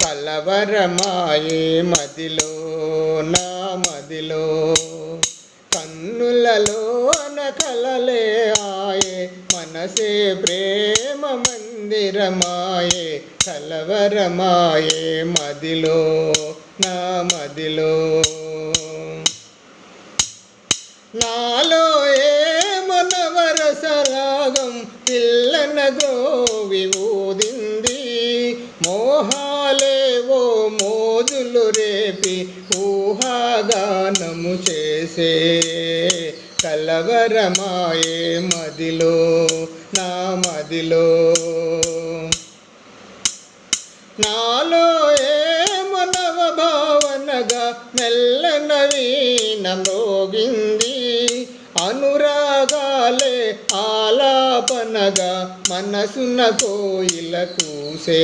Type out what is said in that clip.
కలవరమాయే మదిలో నా మదిలో కన్నులలో కలలే ఆయే మనసే ప్రేమ మందిరమాయే కలవరమాయే మదిలో నా మదిలో నాలో ఏమో నవరసరాగం పిల్లన గోవి ఊదింది మోహాలేవో మోజులు రేపి ఊహాగానము చేసే కలవరమాయే మదిలో నా మదిలో నాలో ఏమో నవ భావనగా మెల్లన వీణ మ్రోగింది అనురాగాలే ఆలాపనగా మనసున కోయిల కూసే